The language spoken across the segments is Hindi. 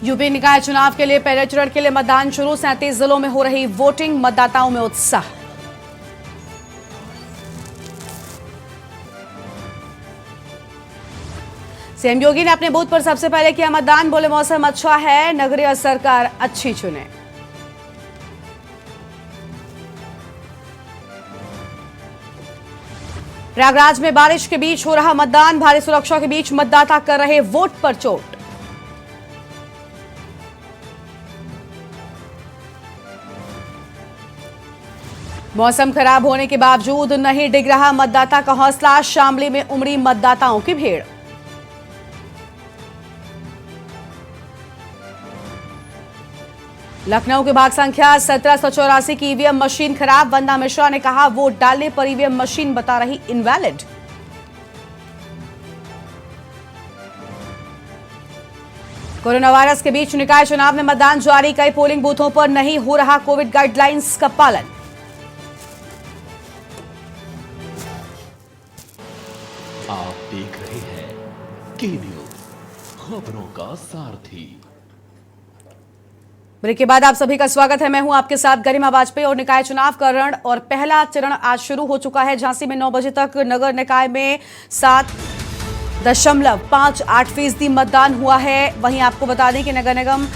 यूपी निकाय चुनाव के लिए पहले चरण के लिए मतदान शुरू। 37 जिलों में हो रही वोटिंग, मतदाताओं में उत्साह। सीएम योगी ने अपने बूथ पर सबसे पहले किया मतदान। बोले मौसम अच्छा है, नगरीय सरकार अच्छी चुने। प्रयागराज में बारिश के बीच हो रहा मतदान। भारी सुरक्षा के बीच मतदाता कर रहे वोट पर चोट। मौसम खराब होने के बावजूद नहीं डिग रहा मतदाता का हौसला। शामली में उमड़ी मतदाताओं की भीड़। लखनऊ की भाग संख्या 1784 की ईवीएम मशीन खराब। वंदना मिश्रा ने कहा वोट डालने पर ईवीएम मशीन बता रही इनवैलिड। कोरोना वायरस के बीच निकाय चुनाव में मतदान जारी। कई पोलिंग बूथों पर नहीं हो रहा कोविड गाइडलाइंस का पालन। आप देख रहे हैं के न्यूज, खबरों का सारथी। ब्रेक के बाद आप सभी का स्वागत है। मैं हूं आपके साथ गरिमा वाजपेयी। और निकाय चुनाव का रण और पहला चरण आज शुरू हो चुका है। झांसी में 9 बजे तक नगर निकाय में 7.58% मतदान हुआ है। वहीं आपको बता दें कि नगर निगम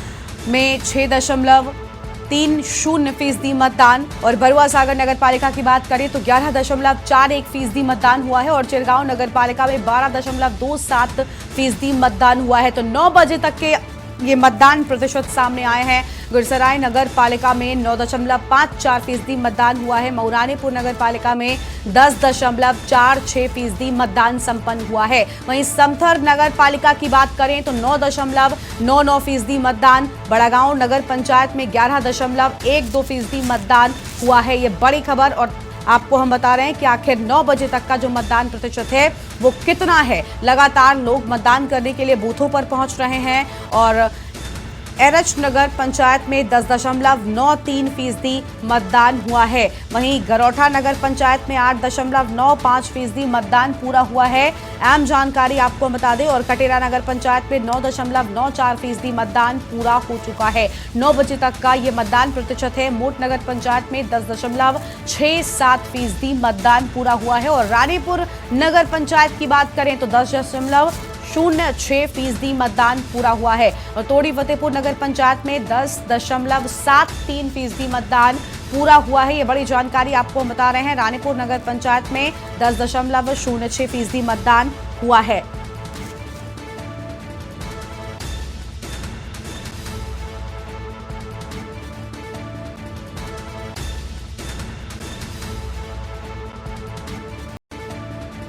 में 6.30% मतदान। और बरुआ सागर नगर पालिका की बात करें तो 11.41% मतदान हुआ है। और चिरगांव नगर पालिका में 12.27% मतदान हुआ है। तो 9 बजे तक के ये मतदान प्रतिशत सामने आए हैं। गुरसराय नगर पालिका में 9.54% मतदान हुआ है। मऊरानीपुर नगर पालिका में 10.46% मतदान संपन्न हुआ है। वहीं समथर नगर पालिका की बात करें तो 9.99% मतदान। बड़ागांव नगर पंचायत में 11.12% मतदान हुआ है। ये बड़ी खबर। और आपको हम बता रहे हैं कि आखिर 9 बजे तक का जो मतदान प्रतिशत है वो कितना है। लगातार लोग मतदान करने के लिए बूथों पर पहुंच रहे हैं। और एरच नगर पंचायत में 10.93% मतदान हुआ है। वहीं गरौठा नगर पंचायत में 8.95% मतदान पूरा हुआ है। अहम जानकारी आपको बता दें। और कटेरा नगर पंचायत में 9.94% मतदान पूरा हो चुका है। 9 बजे तक का ये मतदान प्रतिशत है। मोट नगर पंचायत में 10.67% मतदान पूरा हुआ है। और रानीपुर नगर पंचायत की बात करें तो 10.06% मतदान पूरा हुआ है। और तोड़ी फतेहपुर नगर पंचायत में 10.73% मतदान पूरा हुआ है। ये बड़ी जानकारी आपको हम बता रहे हैं। रानीपुर नगर पंचायत में 10.06% मतदान हुआ है।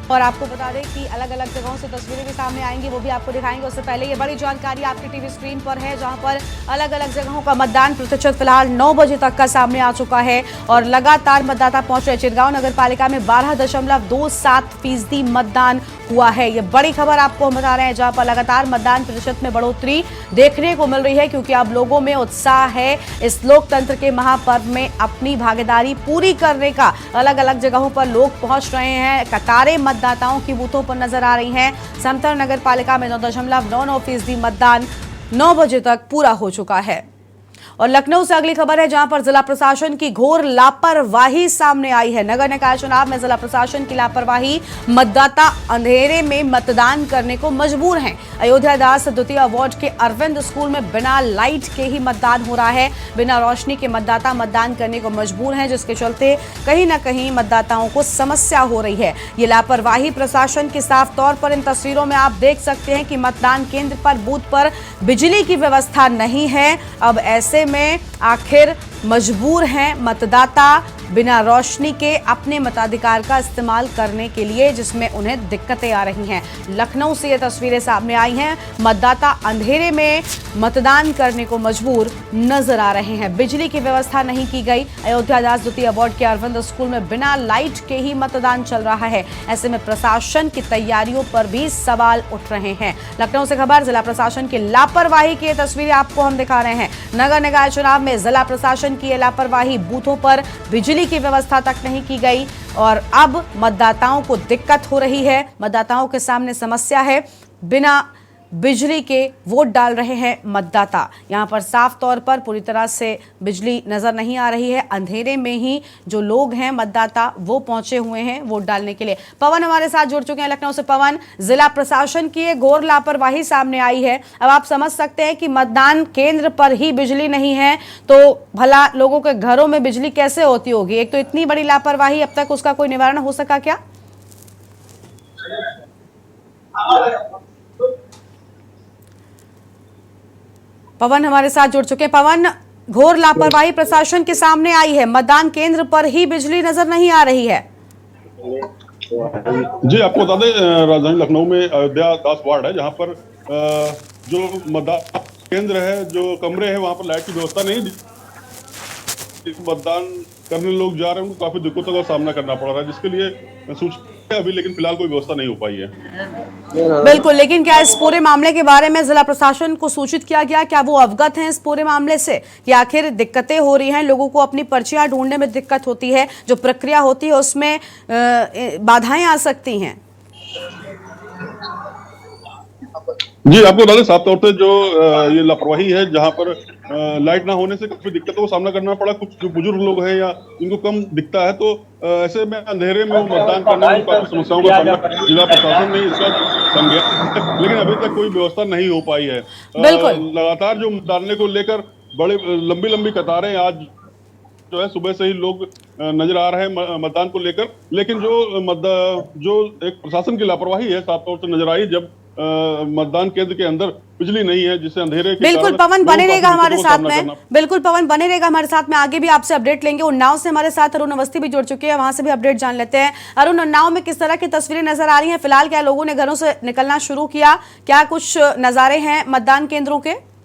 और आपको बता दें कि अलग अलग जगहों से तस्वीरें भी सामने आएंगी, वो भी आपको दिखाएंगे। उससे पहले ये बड़ी जानकारी आपकी टीवी स्क्रीन पर है, जहां पर अलग अलग जगहों का मतदान प्रतिशत फिलहाल 9 बजे तक का सामने आ चुका है। और लगातार मतदाता पहुंच रहे। चिरगांव नगर पालिका में 12.27% मतदान हुआ है। ये बड़ी खबर आपको हम बता रहे हैं, जहां पर लगातार मतदान प्रतिशत में बढ़ोतरी देखने को मिल रही है। क्योंकि अब लोगों में उत्साह है इस लोकतंत्र के महापर्व में अपनी भागीदारी पूरी करने का। अलग अलग जगहों पर लोग पहुंच रहे हैं। कतारें मतदाताओं की बूथों पर नजर आ रही हैं। समथर नगर पालिका में 9.99% मतदान 9 बजे तक पूरा हो चुका है। और लखनऊ से अगली खबर है, जहां पर जिला प्रशासन की घोर लापरवाही सामने आई है। नगर निकाय चुनाव में जिला प्रशासन की लापरवाही। मतदाता अंधेरे में मतदान करने को मजबूर हैं। अयोध्या दास द्वितीय वार्ड के अरविंद स्कूल में बिना लाइट के ही मतदान हो रहा है। बिना रोशनी के मतदाता मतदान करने को मजबूर हैं, जिसके चलते कहीं ना कहीं मतदाताओं को समस्या हो रही है। ये लापरवाही प्रशासन की साफ तौर पर इन तस्वीरों में आप देख सकते हैं कि मतदान केंद्र पर बूथ पर बिजली की व्यवस्था नहीं है। अब ऐसे में आखिर मजबूर हैं मतदाता बिना रोशनी के अपने मताधिकार का इस्तेमाल करने के लिए, जिसमें उन्हें दिक्कतें आ रही हैं। लखनऊ से ये तस्वीरें सामने आई हैं। मतदाता अंधेरे में मतदान करने को मजबूर नजर आ रहे हैं। बिजली की व्यवस्था नहीं की गई। अयोध्या दास द्वितीय वार्ड के अरविंद स्कूल में बिना लाइट के ही मतदान चल रहा है। ऐसे में प्रशासन की तैयारियों पर भी सवाल उठ रहे हैं। लखनऊ से खबर, जिला प्रशासन की लापरवाही की तस्वीरें आपको हम दिखा रहे हैं। नगर निकाय चुनाव में जिला प्रशासन की लापरवाही। बूथों पर बिजली की व्यवस्था तक नहीं की गई और अब मतदाताओं को दिक्कत हो रही है। मतदाताओं के सामने समस्या है। बिना बिजली के वोट डाल रहे हैं मतदाता। यहाँ पर साफ तौर पर पूरी तरह से बिजली नजर नहीं आ रही है, अंधेरे में ही जो लोग हैं मतदाता वो पहुंचे हुए हैं वोट डालने के लिए। पवन हमारे साथ जुड़ चुके हैं लखनऊ से। पवन, जिला प्रशासन की एक घोर लापरवाही सामने आई है। अब आप समझ सकते हैं कि मतदान केंद्र पर ही बिजली नहीं है तो भला लोगों के घरों में बिजली कैसे होती होगी। एक तो इतनी बड़ी लापरवाही, अब तक उसका कोई निवारण हो सका क्या? पवन हमारे साथ जुड़ चुके हैं। पवन, घोर लापरवाही प्रशासन के सामने आई है, मतदान केंद्र पर ही बिजली नजर नहीं आ रही है। जी, आपको बता दें राजधानी लखनऊ में अयोध्या 10 वार्ड है जहां पर जो मतदान केंद्र है, जो कमरे हैं, वहां पर लाइट की व्यवस्था नहीं। मतदान करने लोग जा रहे हैं, उनको काफी दिक्कतों का सामना करना पड़ रहा है, जिसके लिए सूचना अभी लेकिन फिलहाल कोई व्यवस्था नहीं हो पाई है। बिल्कुल, लेकिन क्या इस पूरे मामले के बारे में जिला प्रशासन को सूचित किया गया? क्या वो अवगत हैं इस पूरे मामले से कि आखिर दिक्कतें हो रही हैं, लोगों को अपनी पर्चियां ढूंढने में दिक्कत होती है, जो प्रक्रिया होती है उसमें बाधाएं आ सकती हैं? जी, आपको बता दें साफ तौर से जो ये लापरवाही है, जहां पर लाइट ना होने से काफी दिक्कतों का सामना करना पड़ा। कुछ जो बुजुर्ग लोग हैं या जिनको कम दिखता है, तो ऐसे में अंधेरे में मतदान करने में काफी समस्याओं का सामना जिला प्रशासन ने इसका समझा, लेकिन अभी तक कोई व्यवस्था नहीं हो पाई है। लगातार जो डालने को लेकर बड़ी लंबी लंबी कतारें आज जो है सुबह से ही लोग नजर आ रहे हैं मतदान को लेकर, लेकिन जो एक प्रशासन की लापरवाही है साफ तौर से नजर आई जब मतदान केंद्र के अंदर बिजली नहीं है, जिससे अंधेरे के बिल्कुल पवन बने रहेगा हमारे साथ में। बिल्कुल पवन बने रहेगा हमारे साथ में, आगे भी आपसे अपडेट लेंगे। उन्नाव से हमारे साथ अरुण अवस्थी भी जुड़ चुके हैं, वहां से भी अपडेट जान लेते हैं। अरुण, उन्नाव में किस तरह की तस्वीरें नजर आ रही हैं फिलहाल? क्या लोगों ने घरों से निकलना शुरू किया? क्या कुछ नजारे हैं मतदान केंद्रों के?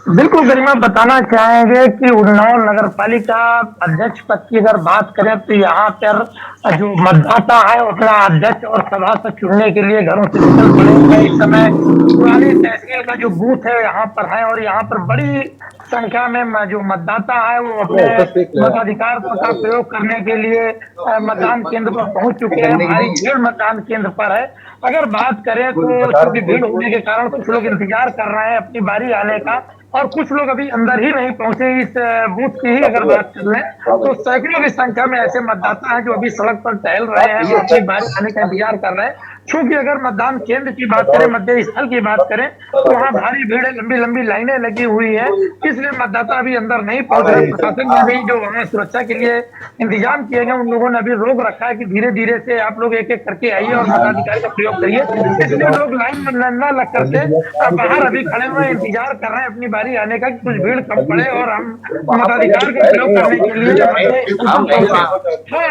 बिल्कुल गरिमा, बताना चाहेंगे कि उन्नाव नगर पालिका अध्यक्ष पद की अगर बात करें तो यहाँ पर जो मतदाता है वो अपना अध्यक्ष और सभासद चुनने के लिए घरों से निकल पड़े हैं। इस समय पुरानी तहसील का जो बूथ है यहाँ पर है और यहाँ पर बड़ी संख्या में जो मतदाता है वो अपने मताधिकार का प्रयोग करने के लिए मतदान केंद्र पर पहुंच चुके हैं। भारी भीड़ मतदान केंद्र पर है। अगर बात करें तो क्योंकि भीड़ होने के कारण कुछ लोग इंतजार कर रहे हैं अपनी बारी आने का, और कुछ लोग अभी अंदर ही नहीं पहुंचे। इस बूथ की ही अगर बात कर लें तो सैकड़ों की संख्या में ऐसे मतदाता हैं जो अभी सड़क पर टहल रहे हैं और अपनी बारी आने का इंतजार कर रहे हैं। क्योंकि अगर मतदान केंद्र की बात करें, मतदेय स्थल की बात करें, तो वहाँ भारी भीड़ है, लंबी लंबी लाइनें लगी हुई है, इसलिए मतदाता अभी अंदर नहीं पहुंच रहे। प्रशासन ने भी जो वहाँ सुरक्षा के लिए इंतजाम किए गए उन लोगों ने अभी रोक रखा है कि धीरे धीरे से आप लोग एक एक करके आइए और मताधिकार का प्रयोग करिए। इसलिए लोग लाइन में न लग करके बाहर अभी खड़े हुए इंतजार कर रहे हैं अपनी बारी आने का कि कुछ भीड़ कम पड़े और हम मताधिकार का प्रयोग करने के लिए। हाँ,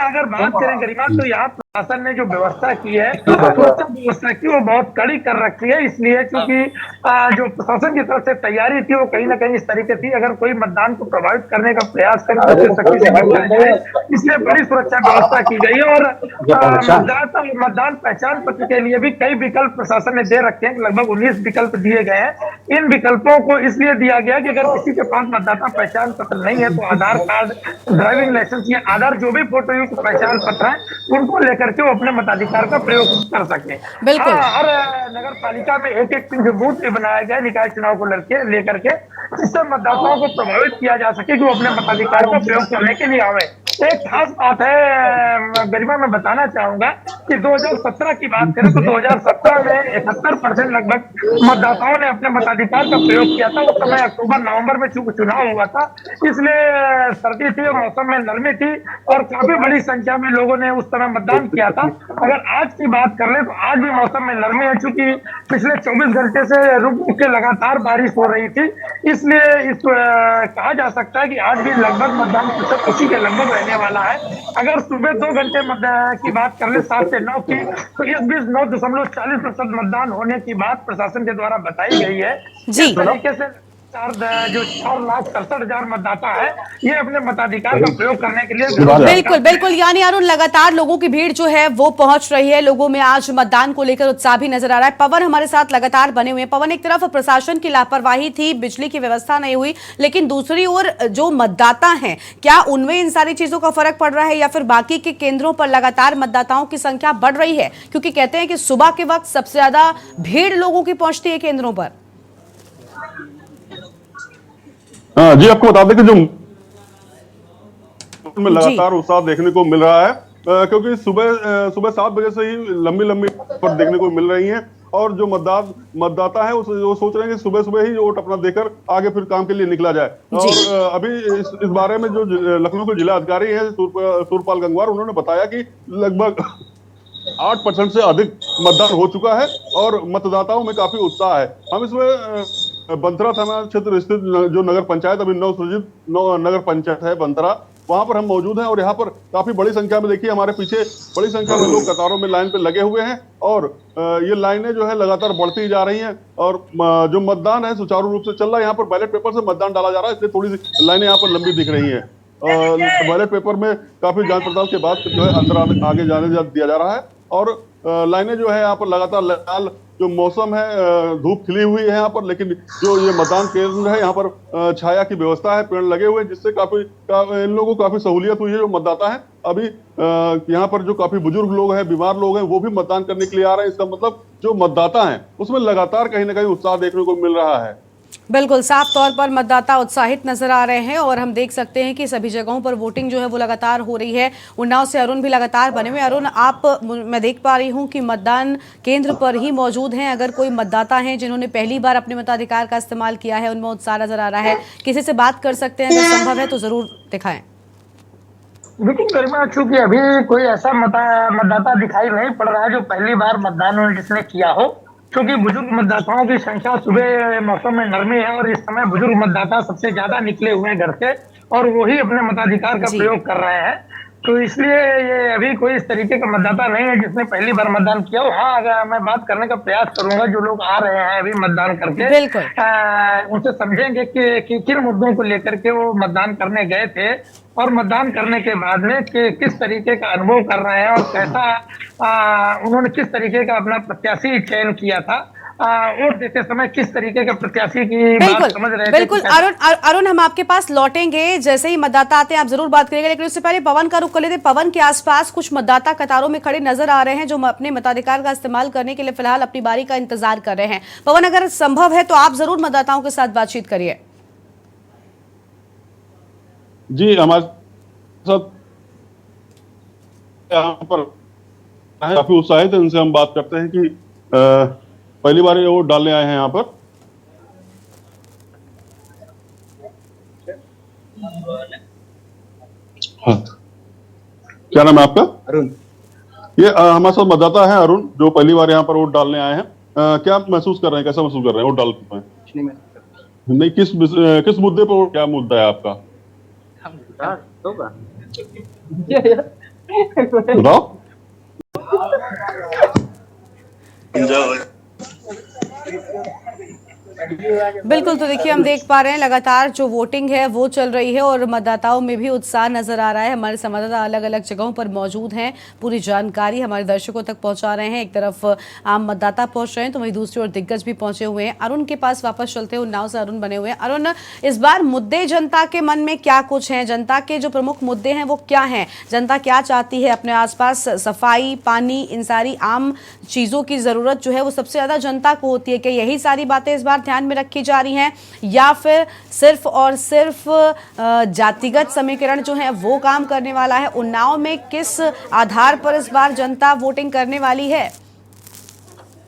अगर बात करें गरिमा तो यहाँ प्रशासन ने जो व्यवस्था की है, सुरक्षा व्यवस्था की, वो बहुत कड़ी कर रखी है। इसलिए क्योंकि जो प्रशासन की तरफ से तैयारी थी वो कहीं ना कहीं इस तरीके थी, अगर कोई मतदान को प्रभावित करने का प्रयास करे तो उसे सख्ती से बचाया जाए, इसलिए बड़ी सुरक्षा व्यवस्था की गई है। और मतदान पहचान पत्र के लिए भी कई विकल्प प्रशासन ने दे रखे हैं, लगभग 19 विकल्प दिए गए हैं। इन विकल्पों को इसलिए दिया गया कि अगर किसी के पास मतदाता पहचान पत्र नहीं है तो आधार कार्ड, ड्राइविंग लाइसेंस या आधार जो भी फोटो युक्त पहचान पत्र है उनको लेकर के वो अपने मताधिकार का प्रयोग कर सके। बिल्कुल। हर नगर पालिका में एक एक बूथ भी बनाया गया निकाय चुनाव को लेकर के, जिससे मतदाताओं को प्रभावित किया जा सके कि वो अपने मताधिकार का प्रयोग करने के लिए आवे। एक खास बात है गरिमा, मैं बताना चाहूंगा कि 2017 की बात करें तो 2017 में 71% लगभग मतदाताओं ने अपने मताधिकार का प्रयोग किया था। उस समय अक्टूबर-नवंबर में चुनाव हुआ था, इसलिए सर्दी थी और मौसम में नरमी थी और काफी बड़ी संख्या में लोगों ने उस समय मतदान किया था। अगर आज की बात कर ले तो आज भी मौसम में नरमी है, चूंकि पिछले 24 घंटे से रुक रुक के लगातार बारिश हो रही थी, इसलिए कहा जा सकता है कि आज भी लगभग मतदान प्रतिशत उसी के लगभग रहने वाला है। अगर सुबह 2 घंटे की बात कर ले 7 से 9 की, तो इस बीच 9.40% मतदान होने की बात प्रशासन के द्वारा बताई गई है। जी। तरीके से जो 4,67,000 मतदाता है, ये अपने मताधिकार का प्रयोग करने के लिए बिल्कुल बिल्कुल, यानी अरुण लगातार लोगों की भीड़ जो है वो पहुंच रही है, लोगों में आज मतदान को लेकर उत्साह भी नजर आ रहा है। पवन हमारे साथ लगातार बने हुए हैं। पवन, एक तरफ प्रशासन की लापरवाही थी, बिजली की व्यवस्था नहीं हुई, लेकिन दूसरी ओर जो मतदाता हैं, क्या उनमें इन सारी चीजों का फर्क पड़ रहा है या फिर बाकी के केंद्रों पर लगातार मतदाताओं की संख्या बढ़ रही है? क्योंकि कहते हैं कि सुबह के वक्त सबसे ज्यादा भीड़ लोगों की पहुंचती है केंद्रों पर। हाँ जी, आपको बता दें कि जो में लगातार उत्साह देखने को मिल रहा है, क्योंकि सुबह 7 बजे से ही लंबी लंबी पर देखने को मिल रही हैं, और जो मतदाता है वो सोच रहे हैं कि सुबह सुबह ही वोट अपना देकर आगे फिर काम के लिए निकला जाए। और अभी इस बारे में जो लखनऊ के जिला अधिकारी हैं सूरपाल गंगवार, उन्होंने बताया कि लगभग 8% से अधिक मतदान हो चुका है और मतदाताओं में काफी उत्साह है। हम इसमें बंथरा थाना क्षेत्र स्थित जो नगर पंचायत, अभी नवसृजित नगर पंचायत है बंथरा, वहां पर हम मौजूद हैं और यहाँ पर काफी बड़ी संख्या में, देखिए हमारे पीछे बड़ी संख्या में लोग कतारों में लाइन पे लगे हुए हैं, और ये लाइनें जो है लगातार बढ़ती जा रही हैं, और जो मतदान है सुचारू रूप से चल रहा है। यहाँ पर बैलेट पेपर से मतदान डाला जा रहा है, इसलिए थोड़ी सी लाइनें यहाँ पर लंबी दिख रही है। बैलेट पेपर में काफी जांच पड़ताल के बाद जो है अंदर आगे जाने दिया जा रहा है, और लाइनें जो है यहाँ पर लगातार लाल, जो मौसम है धूप खिली हुई है यहाँ पर, लेकिन जो ये मतदान केंद्र है यहाँ पर छाया की व्यवस्था है, पेड़ लगे हुए हैं, जिससे इन लोगों को काफी सहूलियत हुई है। जो मतदाता है अभी यहाँ पर जो काफी बुजुर्ग लोग हैं, बीमार लोग हैं, वो भी मतदान करने के लिए आ रहे हैं। इसका मतलब जो मतदाता हैं उसमें लगातार कहीं ना कहीं उत्साह देखने को मिल रहा है। बिल्कुल, साफ तौर पर मतदाता उत्साहित नजर आ रहे हैं और हम देख सकते हैं कि सभी जगहों पर वोटिंग जो है वो लगातार हो रही है। उन्नाव से अरुण भी लगातार बने हुए। अरुण, मैं देख पा रही हूं कि मतदान केंद्र पर ही मौजूद हैं। अगर कोई मतदाता हैं जिन्होंने पहली बार अपने मताधिकार का इस्तेमाल किया है, उनमें उत्साह नजर आ रहा है, किसी से बात कर सकते हैं? अगर संभव है तो जरूर दिखाएं। बिल्कुल गरिमा, चूंकि अभी कोई ऐसा मतदाता दिखाई नहीं पड़ रहा है जो पहली बार मतदान जिसने किया हो, क्योंकि बुजुर्ग मतदाताओं की संख्या, सुबह मौसम में नरमी है और इस समय बुजुर्ग मतदाता सबसे ज्यादा निकले हुए हैं घर से, और वही अपने मताधिकार का प्रयोग कर रहे हैं। तो इसलिए ये अभी कोई इस तरीके का मतदाता नहीं है जिसने पहली बार मतदान किया हो। हाँ, अगर मैं बात करने का प्रयास करूंगा, जो लोग आ रहे हैं अभी मतदान करके, उनसे समझेंगे कि किन मुद्दों को लेकर के वो मतदान करने गए थे, और मतदान करने के बाद में किस तरीके का अनुभव कर रहे हैं, और कैसा उन्होंने किस तरीके का अपना प्रत्याशी चयन किया था, वोट देते समय किस तरीके के प्रत्याशी की बात समझ रहे थे। बिल्कुल अरुण, हम आपके पास लौटेंगे, जैसे ही मतदाता आते हैं आप जरूर बात करेंगे, लेकिन उससे पहले पवन का रुख कर लेते। पवन, के आसपास कुछ मतदाता कतारों में खड़े नजर आ रहे हैं जो अपने मताधिकार का इस्तेमाल करने के लिए फिलहाल अपनी बारी का इंतजार कर रहे हैं। पवन, अगर संभव है तो आप जरूर मतदाताओं के साथ बातचीत करिए। जी, हमारे साथ यहाँ पर काफी उत्साहित है, उनसे हम बात करते हैं कि पहली बार ये वोट डालने आए हैं यहाँ पर। हाँ, क्या नाम है आपका? अरुण। ये हमारे साथ मतदाता है अरुण, जो पहली बार यहाँ पर वोट डालने आए हैं। क्या महसूस कर रहे हैं, कैसा महसूस कर रहे हैं वोट डाल पाए? नहीं, किस मुद्दे पर, क्या मुद्दा है आपका? बताओ। बिल्कुल, तो देखिए हम देख पा रहे हैं लगातार जो वोटिंग है वो चल रही है और मतदाताओं में भी उत्साह नजर आ रहा है। हमारे संवाददाता अलग अलग जगहों पर मौजूद हैं, पूरी जानकारी हमारे दर्शकों तक पहुंचा रहे हैं। एक तरफ आम मतदाता पहुंच रहे हैं तो वहीं दूसरी ओर दिग्गज भी पहुंचे हुए हैं। अरुण के पास वापस चलते हैं, उन्नाव से अरुण बने हुए हैं। अरुण, इस बार मुद्दे जनता के मन में क्या कुछ हैं? जनता के जो प्रमुख मुद्दे हैं वो क्या हैं? जनता क्या चाहती है अपने आसपास? सफाई, पानी, इन सारी आम चीजों की जरूरत जो है वो सबसे ज्यादा जनता को होती है। कि यही सारी बातें इस बार ध्यान में रखी जा रही हैं, या फिर सिर्फ और सिर्फ जातिगत समीकरण जो है वो काम करने वाला है? उन्नाव में किस आधार पर इस बार जनता वोटिंग करने वाली है?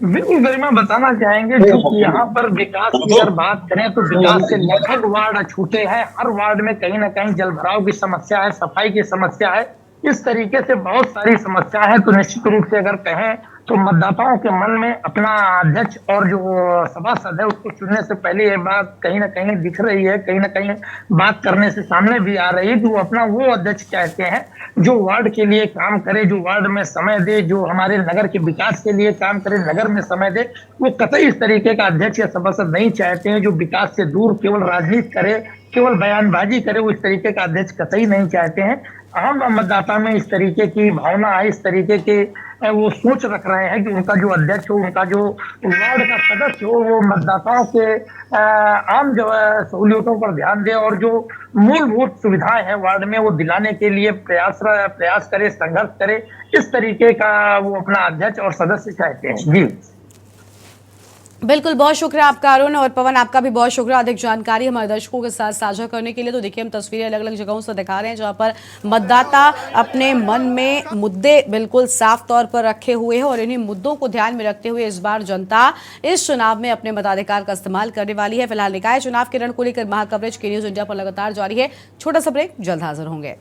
बिल्कुल गरिमा, बताना चाहेंगे क्योंकि यहाँ पर विकास की अगर बात करें तो विकास से लगभग वार्ड अछूते हैं। हर वार्ड में कहीं ना कहीं जलभराव की समस्या है, सफाई की समस्या है, इस तरीके से बहुत सारी समस्या है। तो निश्चित रूप से अगर कहें तो मतदाताओं के मन में अपना अध्यक्ष और जो सभासद है उसको चुनने से पहले ये बात कहीं ना कहीं दिख रही है, कहीं ना कहीं बात करने से सामने भी आ रही है कि वो अपना वो अध्यक्ष चाहते हैं जो वार्ड के लिए काम करे, जो वार्ड में समय दे, जो हमारे नगर के विकास के लिए काम करे, नगर में समय दे। वो कतई इस तरीके का अध्यक्ष या सभासद नहीं चाहते हैं जो विकास से दूर केवल राजनीति करे, केवल बयानबाजी करे। वो इस तरीके का अध्यक्ष कतई नहीं चाहते हैं। आम मतदाता में इस तरीके की भावना है, इस तरीके के वो सोच रख रहे हैं कि उनका जो अध्यक्ष हो, उनका जो वार्ड का सदस्य हो, वो मतदाताओं के आम जो सहूलियतों पर ध्यान दे और जो मूलभूत सुविधाएं हैं वार्ड में वो दिलाने के लिए प्रयास करे, संघर्ष करे। इस तरीके का वो अपना अध्यक्ष और सदस्य चाहते हैं। जी बिल्कुल, बहुत शुक्रिया आपका अरुण, और पवन आपका भी बहुत शुक्रिया अधिक जानकारी हमारे दर्शकों के साथ साझा करने के लिए। तो देखिए, हम तस्वीरें अलग अलग जगहों से दिखा रहे हैं जहां पर मतदाता अपने मन में मुद्दे बिल्कुल साफ तौर पर रखे हुए हैं और इन्हीं मुद्दों को ध्यान में रखते हुए इस बार जनता इस चुनाव में अपने मताधिकार का इस्तेमाल करने वाली है। फिलहाल निकाय चुनाव के रण को लेकर महाकवरेज के न्यूज इंडिया पर लगातार जारी है। छोटा सा ब्रेक, जल्द हाजिर होंगे।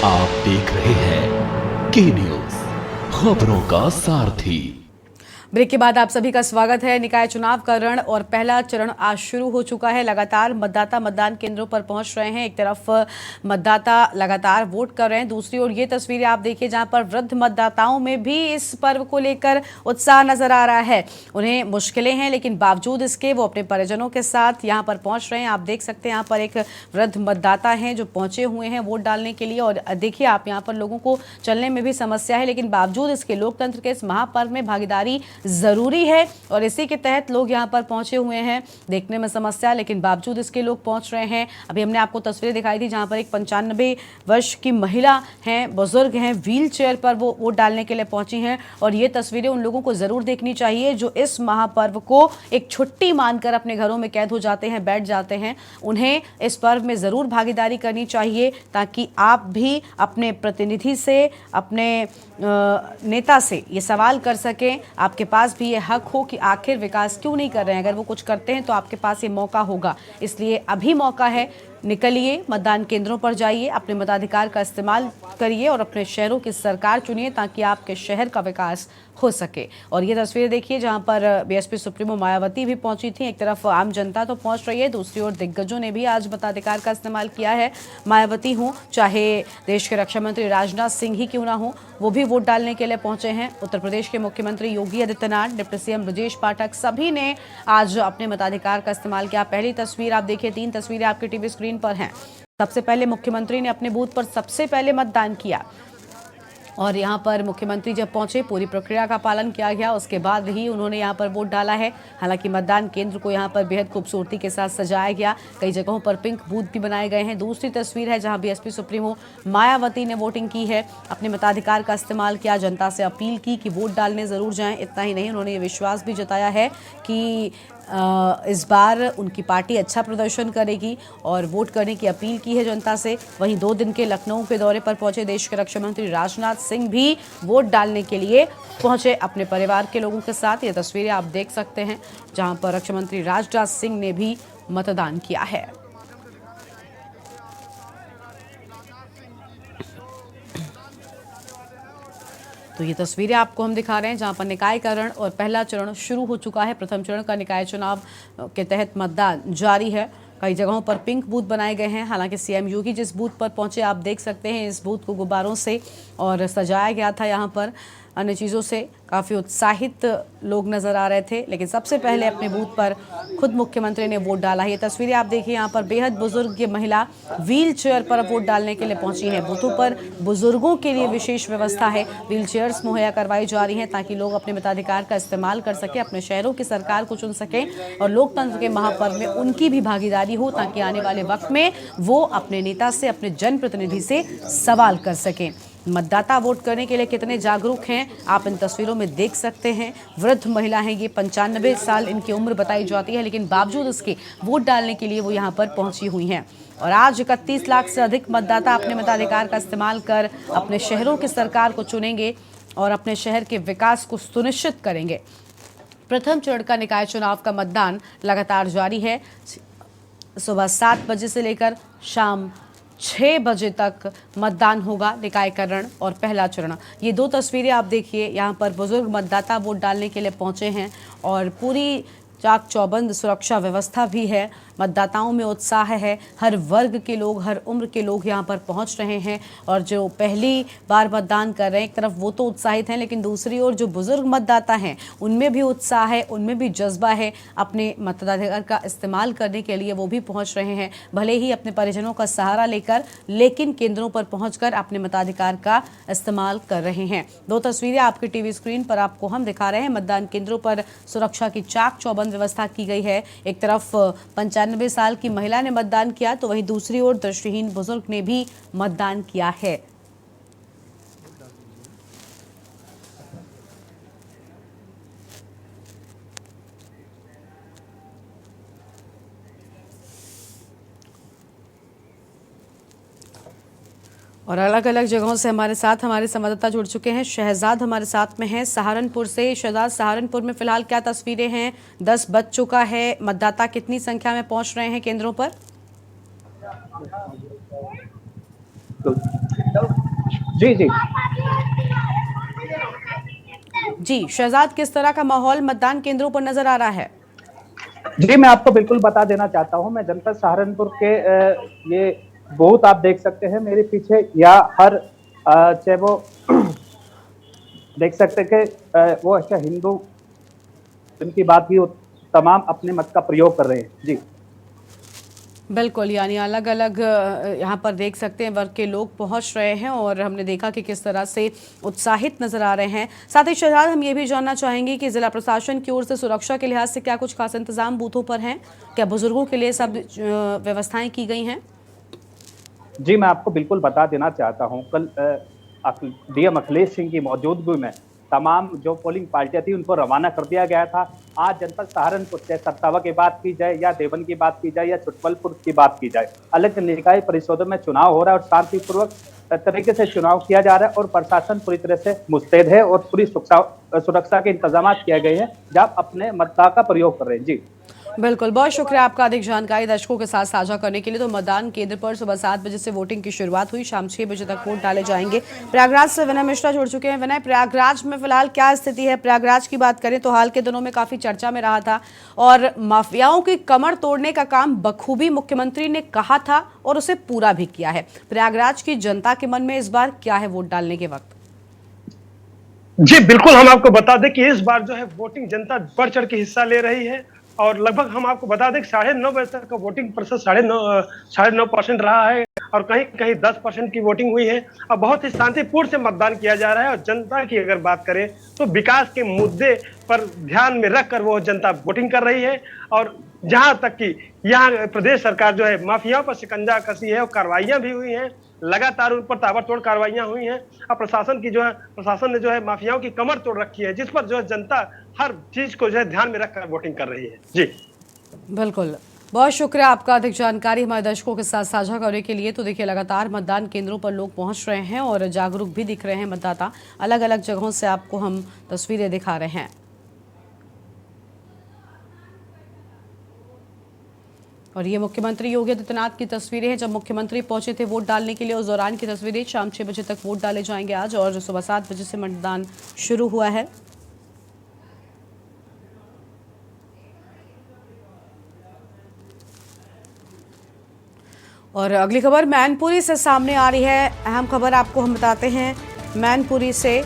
आप देख रहे हैं की न्यूज, खबरों का सारथी। ब्रेक के बाद आप सभी का स्वागत है। निकाय चुनाव का रण और पहला चरण आज शुरू हो चुका है। लगातार मतदाता मतदान केंद्रों पर पहुंच रहे हैं। एक तरफ मतदाता लगातार वोट कर रहे हैं, दूसरी ओर ये तस्वीरें आप देखिए जहां पर वृद्ध मतदाताओं में भी इस पर्व को लेकर उत्साह नजर आ रहा है। उन्हें मुश्किलें हैं लेकिन बावजूद इसके वो अपने परिजनों के साथ यहां पर पहुंच रहे हैं। आप देख सकते हैं यहाँ पर एक वृद्ध मतदाता हैं जो पहुंचे हुए हैं वोट डालने के लिए, और देखिए आप यहाँ पर लोगों को चलने में भी समस्या है, लेकिन बावजूद इसके लोकतंत्र के इस महापर्व में भागीदारी जरूरी है और इसी के तहत लोग यहां पर पहुंचे हुए हैं। देखने में समस्या लेकिन बावजूद इसके लोग पहुंच रहे हैं। अभी हमने आपको तस्वीरें दिखाई थी जहां पर एक 95 वर्ष की महिला हैं, बुजुर्ग हैं, व्हील चेयर पर वो वोट डालने के लिए पहुंची हैं, और ये तस्वीरें उन लोगों को जरूर देखनी चाहिए जो इस महापर्व को एक छुट्टी मानकर अपने घरों में कैद हो जाते हैं, बैठ जाते हैं। उन्हें इस पर्व में जरूर भागीदारी करनी चाहिए ताकि आप भी अपने प्रतिनिधि से, अपने नेता से ये सवाल कर सकें, आपके पास भी ये हक हो कि आखिर विकास क्यों नहीं कर रहे हैं। अगर वो कुछ करते हैं तो आपके पास ये मौका होगा, इसलिए अभी मौका है। निकलिए, मतदान केंद्रों पर जाइए, अपने मताधिकार का इस्तेमाल करिए और अपने शहरों की सरकार चुनिए ताकि आपके शहर का विकास हो सके। और ये तस्वीरें देखिए जहां पर बीएसपी सुप्रीमो मायावती भी पहुंची थी। एक तरफ आम जनता तो पहुंच रही है, दूसरी ओर दिग्गजों ने भी आज मताधिकार का इस्तेमाल किया है। मायावती हो चाहे देश के रक्षा मंत्री राजनाथ सिंह ही क्यों ना हो, वो भी वोट डालने के लिए पहुंचे हैं। उत्तर प्रदेश के मुख्यमंत्री योगी आदित्यनाथ, डिप्टी सीएम ब्रजेश पाठक, सभी ने आज अपने मताधिकार का इस्तेमाल किया। पहली तस्वीर आप देखिए, 3 तस्वीरें आपकी टीवी स्क्रीन पर हैं। सबसे पहले मुख्यमंत्री ने अपने बूथ पर सबसे पहले मतदान किया और यहाँ पर मुख्यमंत्री जब पहुंचे पूरी प्रक्रिया का पालन किया गया, उसके बाद ही उन्होंने यहाँ पर वोट डाला है। हालांकि मतदान केंद्र को यहाँ पर बेहद खूबसूरती के साथ सजाया गया, कई जगहों पर पिंक बूथ भी बनाए गए हैं। दूसरी तस्वीर है जहाँ बीएसपी सुप्रीमो मायावती ने वोटिंग की है, अपने मताधिकार का इस्तेमाल किया, जनता से अपील की कि वोट डालने ज़रूर जाएँ। इतना ही नहीं, उन्होंने ये विश्वास भी जताया है कि इस बार उनकी पार्टी अच्छा प्रदर्शन करेगी और वोट करने की अपील की है जनता से। वहीं 2 दिन के लखनऊ के दौरे पर पहुंचे देश के रक्षा मंत्री राजनाथ सिंह भी वोट डालने के लिए पहुंचे अपने परिवार के लोगों के साथ। ये तस्वीरें आप देख सकते हैं जहां पर रक्षा मंत्री राजनाथ सिंह ने भी मतदान किया है। तो ये तस्वीरें आपको हम दिखा रहे हैं जहां पर निकाय का रण और पहला चरण शुरू हो चुका है। प्रथम चरण का निकाय चुनाव के तहत मतदान जारी है। कई जगहों पर पिंक बूथ बनाए गए हैं। हालांकि सीएम योगी जिस बूथ पर पहुंचे आप देख सकते हैं, इस बूथ को गुब्बारों से और सजाया गया था, यहाँ पर अन्य चीज़ों से काफ़ी उत्साहित लोग नज़र आ रहे थे। लेकिन सबसे पहले अपने बूथ पर खुद मुख्यमंत्री ने वोट डाला। ये तस्वीरें आप देखिए, यहाँ पर बेहद बुजुर्ग ये महिला व्हील चेयर पर वोट डालने के लिए पहुंची है। बूथों पर बुजुर्गों के लिए विशेष व्यवस्था है, व्हील चेयर्स मुहैया करवाई जा रही हैं ताकि लोग अपने मताधिकार का इस्तेमाल कर सकें, अपने शहरों की सरकार को चुन सकें और लोकतंत्र के महापर्व में उनकी भी भागीदारी हो ताकि आने वाले वक्त में वो अपने नेता से, अपने जनप्रतिनिधि से सवाल कर सकें। मतदाता वोट करने के लिए कितने जागरूक हैं आप इन तस्वीरों में देख सकते हैं। वृद्ध महिला हैं, ये 95 साल इनकी उम्र बताई जाती है, लेकिन बावजूद इसके वोट डालने के लिए वो यहाँ पर पहुंची हुई हैं। और आज 31 लाख से अधिक मतदाता अपने मताधिकार का इस्तेमाल कर अपने शहरों की सरकार को चुनेंगे और अपने शहर के विकास को सुनिश्चित करेंगे। प्रथम चरण का निकाय चुनाव का मतदान लगातार जारी है। सुबह 7 बजे से लेकर शाम 6 बजे तक मतदान होगा, निकायकरण और पहला चरण। ये 2 तस्वीरें आप देखिए, यहाँ पर बुजुर्ग मतदाता वोट डालने के लिए पहुंचे हैं और पूरी चाक चौबंद सुरक्षा व्यवस्था भी है। मतदाताओं में उत्साह है, हर वर्ग के लोग, हर उम्र के लोग यहाँ पर पहुँच रहे हैं और जो पहली बार मतदान कर रहे हैं, एक तरफ वो तो उत्साहित हैं, लेकिन दूसरी ओर जो बुजुर्ग मतदाता हैं उनमें भी उत्साह है, उनमें भी जज्बा है अपने मताधिकार का इस्तेमाल करने के लिए। वो भी पहुँच रहे हैं, भले ही अपने परिजनों का सहारा लेकर, लेकिन केंद्रों पर पहुँचकर अपने मताधिकार का इस्तेमाल कर रहे हैं। 2 तस्वीरें आपके टीवी स्क्रीन पर आपको हम दिखा रहे हैं। मतदान केंद्रों पर सुरक्षा की चाक चौबंद व्यवस्था की गई है। एक तरफ 95 साल की महिला ने मतदान किया, तो वहीं दूसरी ओर दृष्टिहीन बुजुर्ग ने भी मतदान किया है। और अलग अलग जगहों से हमारे साथ हमारे संवाददाता जुड़ चुके हैं। शहजाद हमारे साथ में हैं सहारनपुर से। शहजाद, सहारनपुर में फिलहाल क्या तस्वीरें हैं? 10 बज चुका है, मतदाता कितनी संख्या में पहुंच रहे हैं केंद्रों पर? जी जी जी शहजाद, किस तरह का माहौल मतदान केंद्रों पर नजर आ रहा है? जी, मैं आपको बिल्कुल बता देना चाहता हूं। मैं जनपद सहारनपुर के ये बूथ आप देख सकते हैं मेरे पीछे, या हर चाहे वो देख सकते हैं कि वो अच्छा हिंदू जिनकी बात की, वो तमाम अपने मत का प्रयोग कर रहे हैं। जी बिल्कुल, यानी अलग अलग यहाँ पर देख सकते हैं वर्ग के लोग पहुँच रहे हैं और हमने देखा कि किस तरह से उत्साहित नजर आ रहे हैं। साथ ही शहजाद, हम ये भी जानना चाहेंगे कि जिला प्रशासन की ओर से सुरक्षा के लिहाज से क्या कुछ खास इंतजाम बूथों पर हैं? क्या बुजुर्गों के लिए सब व्यवस्थाएं की गई हैं? जी, मैं आपको बिल्कुल बता देना चाहता हूं। कल डीएम अखिलेश सिंह की मौजूदगी में तमाम जो पोलिंग पार्टियां थी उनको रवाना कर दिया गया था। आज जनपद सहारनपुर से सत्तावा की बात की जाए, या देवन की बात की जाए, या छुटवलपुर की बात की जाए, अलग निकाय परिषदों में चुनाव हो रहा है और शांतिपूर्वक तरीके से चुनाव किया जा रहा है और प्रशासन पूरी तरह से मुस्तैद है और पूरी सुरक्षा के इंतजाम किए गए हैं, जब अपने मतदान का प्रयोग कर रहे हैं। जी बिल्कुल, बहुत शुक्रिया आपका अधिक जानकारी दर्शकों के साथ साझा करने के लिए। तो मतदान केंद्र पर सुबह 7 बजे से वोटिंग की शुरुआत हुई, शाम 6 बजे तक वोट डाले जाएंगे। प्रयागराज से विनय मिश्रा जुड़ चुके हैं। विनय, प्रयागराज में फिलहाल क्या स्थिति है? प्रयागराज की बात करें तो हाल के दिनों में काफी चर्चा में रहा था और माफियाओं की कमर तोड़ने का काम बखूबी मुख्यमंत्री ने कहा था और उसे पूरा भी किया है। प्रयागराज की जनता के मन में इस बार क्या है वोट डालने के वक्त? जी बिल्कुल, हम आपको बता दें कि इस बार जो है वोटिंग जनता बढ़ चढ़ के हिस्सा ले रही है और लगभग हम आपको बता दें कि 9:30 बजे तक का वोटिंग प्रतिशत 9.5% रहा है और कहीं कहीं 10% की वोटिंग हुई है और बहुत ही शांतिपूर्ण से मतदान किया जा रहा है। और जनता की अगर बात करें तो विकास के मुद्दे पर ध्यान में रखकर वो जनता वोटिंग कर रही है। और जहां तक कि यहाँ प्रदेश सरकार जो है माफियाओं पर शिकंजा कसी है और कार्रवाइयां भी हुई हैं, लगातार उन पर ताबड़तोड़ कार्रवाइयां हुई हैं और प्रशासन ने जो है माफियाओं की कमर तोड़ रखी है, जिस पर जो है जनता हर चीज को जो है ध्यान में रखकर वोटिंग कर रही है। जी बिल्कुल, बहुत शुक्रिया आपका अधिक जानकारी हमारे दर्शकों के साथ साझा करने के लिए। तो देखिए, लगातार मतदान केंद्रों पर लोग पहुंच रहे हैं और जागरूक भी दिख रहे हैं मतदाता। अलग अलग जगहों से आपको हम तस्वीरें दिखा रहे हैं। और ये मुख्यमंत्री योगी आदित्यनाथ की तस्वीरें हैं जब मुख्यमंत्री पहुंचे थे वोट डालने के लिए। उस दौरान की तस्वीरें। शाम 6 बजे तक वोट डाले जाएंगे आज और सुबह 7 बजे से मतदान शुरू हुआ है। और अगली खबर मैनपुरी से सामने आ रही है। अहम खबर आपको हम बताते हैं मैनपुरी से।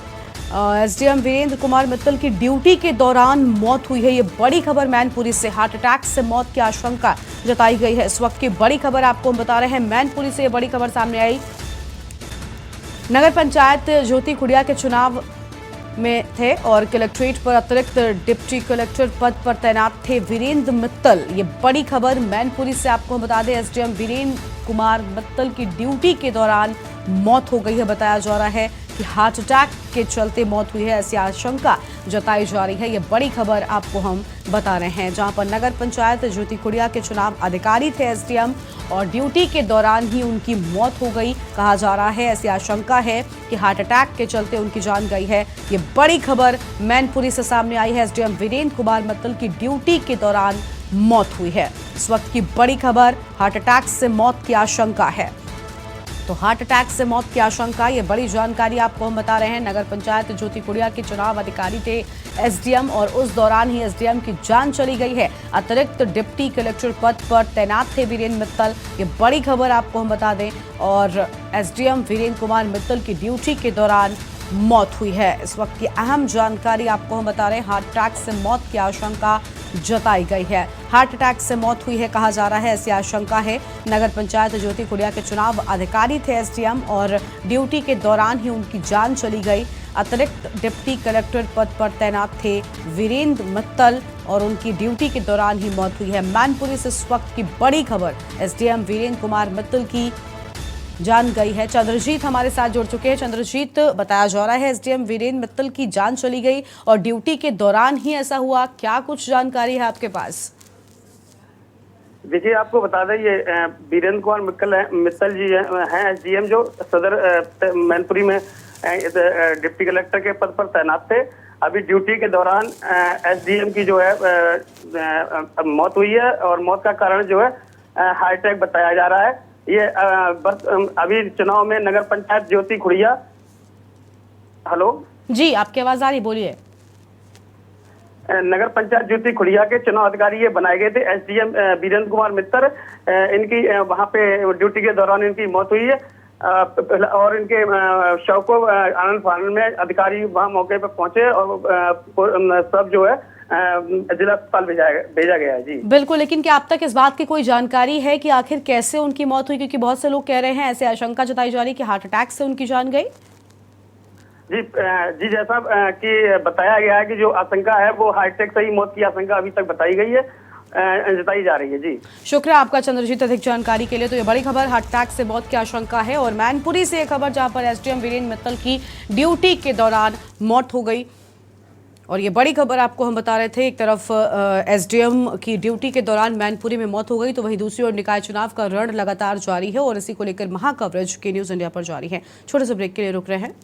एसडीएम वीरेंद्र कुमार मित्तल की ड्यूटी के दौरान मौत हुई है। ये बड़ी खबर मैनपुरी से। हार्ट अटैक से मौत की आशंका जताई गई है। इस वक्त की बड़ी खबर आपको हम बता रहे हैं। मैनपुरी से ये बड़ी खबर सामने आई। नगर पंचायत ज्योति खुड़िया के चुनाव में थे और कलेक्ट्रेट पर अतिरिक्त डिप्टी कलेक्टर पद पर तैनात थे वीरेंद्र मित्तल। ये बड़ी खबर मैनपुरी से आपको बता दें। एसडीएम वीरेंद्र कुमार मित्तल की ड्यूटी के दौरान मौत हो गई है। बताया जा रहा है कि हार्ट अटैक के चलते मौत हुई है, ऐसी आशंका जताई जा रही है। ये बड़ी खबर आपको हम बता रहे हैं, जहां पर नगर पंचायत ज्योति खुड़िया के चुनाव अधिकारी थे एसडीएम और ड्यूटी के दौरान ही उनकी मौत हो गई। कहा जा रहा है, ऐसी आशंका है कि हार्ट अटैक के चलते उनकी जान गई है। ये बड़ी खबर मैनपुरी से सामने आई है। एसडीएम वीरेंद्र कुमार मित्तल की ड्यूटी के दौरान मौत हुई है। इस वक्त की बड़ी खबर, हार्ट अटैक से मौत की आशंका है। तो हार्ट अटैक से मौत की आशंका, ये बड़ी जानकारी आपको हम बता रहे हैं। नगर पंचायत ज्योति कुड़िया के चुनाव अधिकारी थे एसडीएम और उस दौरान ही एसडीएम की जान चली गई है। अतिरिक्त डिप्टी कलेक्टर पद पर तैनात थे वीरेंद्र मित्तल, ये बड़ी खबर आपको हम बता दें। और एसडीएम वीरेंद्र कुमार मित्तल की ड्यूटी के दौरान मौत हुई है। इस वक्त की अहम जानकारी आपको हम बता रहे हैं, हार्ट अटैक से मौत की आशंका जताई गई है। हार्ट अटैक से मौत हुई है कहा जा रहा है, ऐसी आशंका है। नगर पंचायत ज्योति कुड़िया के चुनाव अधिकारी थे एसडीएम और ड्यूटी के दौरान ही उनकी जान चली गई। अतिरिक्त डिप्टी कलेक्टर पद पर तैनात थे वीरेंद्र मित्तल और उनकी ड्यूटी के दौरान ही मौत हुई है। मैनपुरी से इस वक्त की बड़ी खबर, एसडीएम वीरेंद्र कुमार मित्तल की जान गई है। चंद्रजीत हमारे साथ जुड़ चुके हैं। चंद्रजीत, बताया जा रहा है एसडीएम वीरेंद्र मित्तल की जान चली गई और ड्यूटी के दौरान ही ऐसा हुआ, क्या कुछ जानकारी है आपके पास? देखिए, आपको बता दें ये वीरेंद्र कुमार मित्तल जी हैं एसडीएम जो सदर मैनपुरी में डिप्टी कलेक्टर के पद पर तैनात थे। अभी ड्यूटी के दौरान एसडीएम की जो है मौत हुई है और मौत का कारण जो है हार्ट अटैक बताया जा रहा है। ये अभी चुनाव में नगर पंचायत ज्योति कुड़िया। हेलो जी, आपकी आवाज आ रही, बोलिए। नगर पंचायत ज्योति कुड़िया के चुनाव अधिकारी ये बनाए गए थे एसडीएम वीरेंद्र कुमार मित्तल। इनकी वहां पे ड्यूटी के दौरान इनकी मौत हुई है और इनके शव को आनंद फानन में अधिकारी वहां मौके पर पहुंचे और सब जो है जिला अस्पताल भेजा गया है। जी बिल्कुल, लेकिन क्या अब तक इस बात की कोई जानकारी है कि आखिर कैसे उनकी मौत हुई? क्योंकि बहुत से लोग कह रहे हैं, ऐसे आशंका जताई जा रही है कि हार्ट अटैक से उनकी जान गई। जी जैसा कि बताया गया है कि जो आशंका है वो हार्ट अटैक से ही मौत की आशंका अभी तक बताई गई है, जताई जा रही है। जी शुक्रिया आपका चंद्रजीत, अधिक जानकारी के लिए। तो ये बड़ी खबर, हार्ट अटैक से मौत की आशंका है। और मैनपुरी से ये खबर जहां पर एसडीएम वीरेंद्र मित्तल की ड्यूटी के दौरान मौत हो गई और ये बड़ी खबर आपको हम बता रहे थे। एक तरफ एसडीएम की ड्यूटी के दौरान मैनपुरी में मौत हो गई, तो वहीं दूसरी ओर निकाय चुनाव का रण लगातार जारी है और इसी को लेकर महाकवरेज के न्यूज इंडिया पर जारी है। छोटे से ब्रेक के लिए रुक रहे हैं।